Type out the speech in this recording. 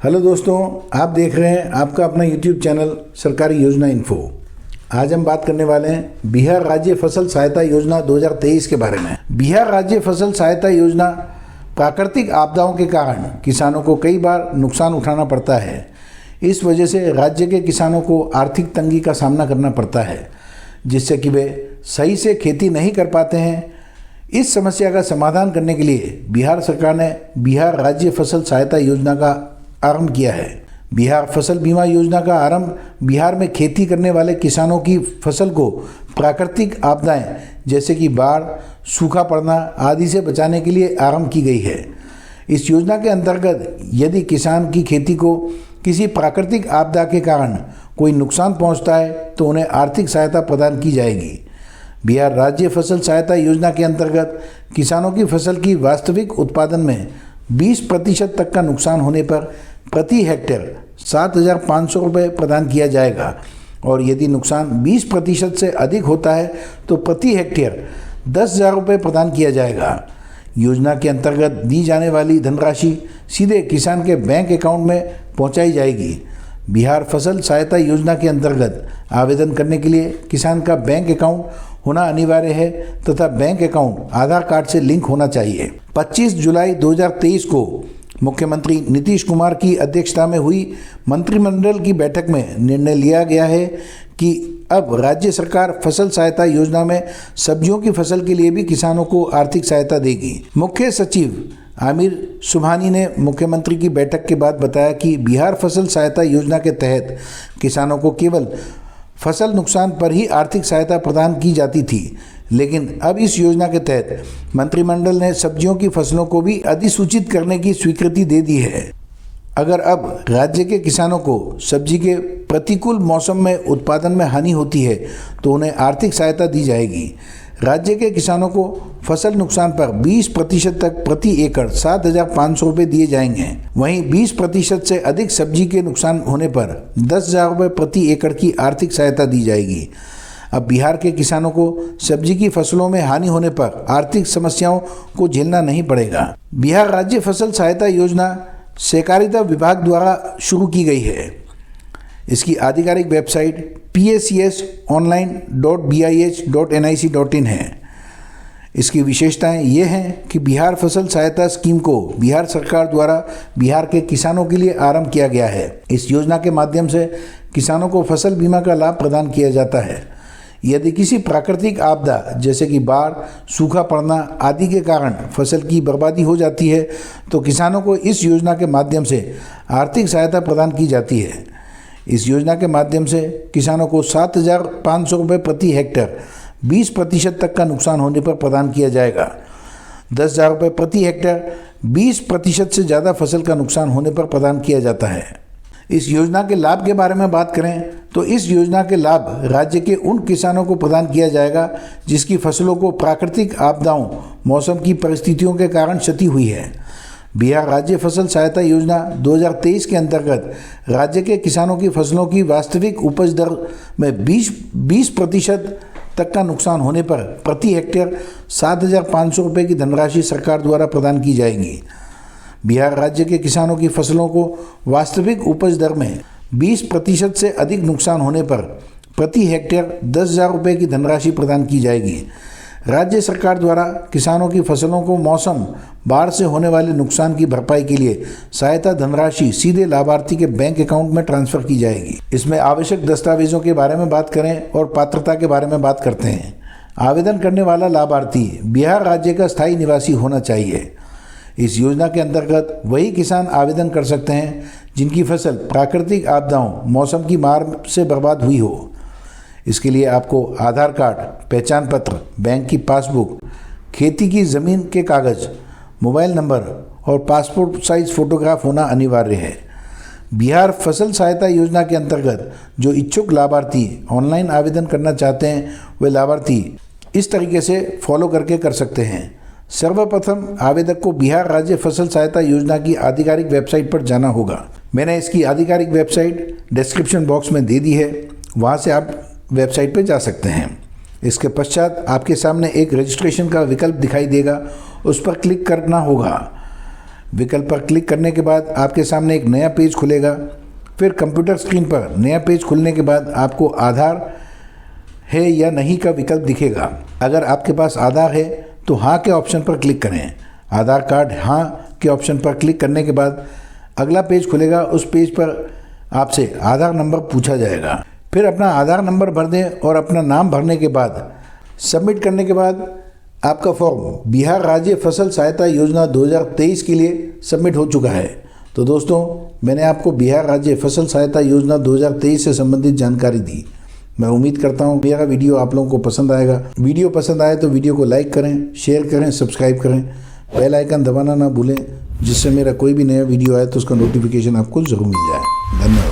Hello दोस्तों, आप देख रहे हैं आपका अपना YouTube चैनल सरकारी योजना इन्फो। आज हम बात करने वाले हैं बिहार राज्य फसल सहायता योजना 2023 के बारे में। बिहार राज्य फसल सहायता योजना प्राकृतिक आपदाओं के कारण किसानों को कई बार नुकसान उठाना पड़ता है। इस वजह से राज्य के किसानों को आर्थिक तंगी का सामना करना पड़ता है, जिससे कि वे सही से खेती नहीं कर पाते हैं। इस समस्या का समाधान करने के लिए बिहार सरकार ने बिहार राज्य फसल सहायता योजना का आरंभ किया है। बिहार फसल बीमा योजना का आरंभ बिहार में खेती करने वाले किसानों की फसल को प्राकृतिक आपदाएं जैसे कि बाढ़, सूखा पड़ना आदि से बचाने के लिए आरंभ की गई है। इस योजना के अंतर्गत यदि किसान की खेती को किसी प्राकृतिक आपदा के कारण कोई नुकसान पहुंचता है तो उन्हें आर्थिक सहायता प्रदान की जाएगी। बिहार राज्य फसल सहायता योजना के अंतर्गत किसानों की फसल की वास्तविक उत्पादन में 20% तक का नुकसान होने पर प्रति हेक्टेयर 7,500 रुपये प्रदान किया जाएगा और यदि नुकसान 20% से अधिक होता है तो प्रति हेक्टेयर 10,000 रुपये प्रदान किया जाएगा। योजना के अंतर्गत दी जाने वाली धनराशि सीधे किसान के बैंक अकाउंट में पहुंचाई जाएगी। बिहार फसल सहायता योजना के अंतर्गत आवेदन करने के लिए किसान का बैंक अकाउंट होना अनिवार्य है तथा बैंक अकाउंट आधार कार्ड से लिंक होना चाहिए। 25 जुलाई 2023 को मुख्यमंत्री नीतीश कुमार की अध्यक्षता में हुई मंत्रिमंडल की बैठक में निर्णय लिया गया है कि अब राज्य सरकार फसल सहायता योजना में सब्जियों की फसल के लिए भी किसानों को आर्थिक सहायता देगी। मुख्य सचिव आमिर सुबहानी ने मुख्यमंत्री की बैठक के बाद बताया कि बिहार फसल सहायता योजना के तहत किसानों को केवल फसल नुकसान पर ही आर्थिक सहायता प्रदान की जाती थी, लेकिन अब इस योजना के तहत मंत्रिमंडल ने सब्जियों की फसलों को भी अधिसूचित करने की स्वीकृति दे दी है। अगर अब राज्य के किसानों को सब्जी के प्रतिकूल मौसम में उत्पादन में हानि होती है तो उन्हें आर्थिक सहायता दी जाएगी। राज्य के किसानों को फसल नुकसान पर 20% तक प्रति एकड़ 7,500 रुपये दिए जाएंगे। वहीं 20% से अधिक सब्जी के नुकसान होने पर 10,000 रुपये प्रति एकड़ की आर्थिक सहायता दी जाएगी। अब बिहार के किसानों को सब्जी की फसलों में हानि होने पर आर्थिक समस्याओं को झेलना नहीं पड़ेगा। बिहार राज्य फसल सहायता योजना सहकारिता विभाग द्वारा शुरू की गई है। इसकी आधिकारिक वेबसाइट PACSonline.bih.nic.in है। इसकी विशेषताएं ये हैं कि बिहार फसल सहायता स्कीम को बिहार सरकार द्वारा बिहार के किसानों के लिए आरंभ किया गया है। इस योजना के माध्यम से किसानों को फसल बीमा का लाभ प्रदान किया जाता है। यदि किसी प्राकृतिक आपदा जैसे कि बाढ़, सूखा पड़ना आदि के कारण फसल की बर्बादी हो जाती है तो किसानों को इस योजना के माध्यम से आर्थिक सहायता प्रदान की जाती है। इस योजना के माध्यम से किसानों को 7,500 रुपये प्रति हेक्टेयर 20% तक का नुकसान होने पर प्रदान किया जाएगा। 10,000 रुपये प्रति हेक्टेयर 20% से ज़्यादा फसल का नुकसान होने पर प्रदान किया जाता है। इस योजना के लाभ के बारे में बात करें तो इस योजना के लाभ राज्य के उन किसानों को प्रदान किया जाएगा जिसकी फसलों को प्राकृतिक आपदाओं, मौसम की परिस्थितियों के कारण क्षति हुई है। बिहार राज्य फसल सहायता योजना 2023 के अंतर्गत राज्य के किसानों की फसलों की वास्तविक उपज दर में 20% तक का नुकसान होने पर प्रति हेक्टेयर 7,500 रुपये की धनराशि सरकार द्वारा प्रदान की जाएगी। बिहार राज्य के किसानों की फसलों को वास्तविक उपज दर में 20% से अधिक नुकसान होने पर प्रति हेक्टेयर 10,000 रुपये की धनराशि प्रदान की जाएगी। राज्य सरकार द्वारा किसानों की फसलों को मौसम, बाढ़ से होने वाले नुकसान की भरपाई के लिए सहायता धनराशि सीधे लाभार्थी के बैंक अकाउंट में ट्रांसफर की जाएगी। इसमें आवश्यक दस्तावेजों के बारे में बात करें और पात्रता के बारे में बात करते हैं। आवेदन करने वाला लाभार्थी बिहार राज्य का स्थायी निवासी होना चाहिए। इस योजना के अंतर्गत वही किसान आवेदन कर सकते हैं जिनकी फसल प्राकृतिक आपदाओं, मौसम की मार से बर्बाद हुई हो। इसके लिए आपको आधार कार्ड, पहचान पत्र, बैंक की पासबुक, खेती की ज़मीन के कागज़, मोबाइल नंबर और पासपोर्ट साइज फ़ोटोग्राफ होना अनिवार्य है। बिहार फसल सहायता योजना के अंतर्गत जो इच्छुक लाभार्थी ऑनलाइन आवेदन करना चाहते हैं वे लाभार्थी इस तरीके से फॉलो करके कर सकते हैं। सर्वप्रथम आवेदक को बिहार राज्य फसल सहायता योजना की आधिकारिक वेबसाइट पर जाना होगा। मैंने इसकी आधिकारिक वेबसाइट डिस्क्रिप्शन बॉक्स में दे दी है, वहाँ से आप वेबसाइट पर जा सकते हैं। इसके पश्चात आपके सामने एक रजिस्ट्रेशन का विकल्प दिखाई देगा, उस पर क्लिक करना होगा। विकल्प पर क्लिक करने के बाद आपके सामने एक नया पेज खुलेगा। फिर कंप्यूटर स्क्रीन पर नया पेज खुलने के बाद आपको आधार है या नहीं का विकल्प दिखेगा। अगर आपके पास आधार है तो हाँ के ऑप्शन पर क्लिक करें। आधार कार्ड हाँ के ऑप्शन पर क्लिक करने के बाद अगला पेज खुलेगा। उस पेज पर आपसे आधार नंबर पूछा जाएगा। फिर अपना आधार नंबर भर दें और अपना नाम भरने के बाद सबमिट करने के बाद आपका फॉर्म बिहार राज्य फसल सहायता योजना 2023 के लिए सबमिट हो चुका है। तो दोस्तों, मैंने आपको बिहार राज्य फसल सहायता योजना 2023 से संबंधित जानकारी दी। मैं उम्मीद करता हूँ मेरा वीडियो आप लोगों को पसंद आएगा। वीडियो पसंद आए तो वीडियो को लाइक करें, शेयर करें, सब्सक्राइब करें, बेल आइकन दबाना ना भूलें, जिससे मेरा कोई भी नया वीडियो आए तो उसका नोटिफिकेशन आपको ज़रूर मिल जाए। धन्यवाद।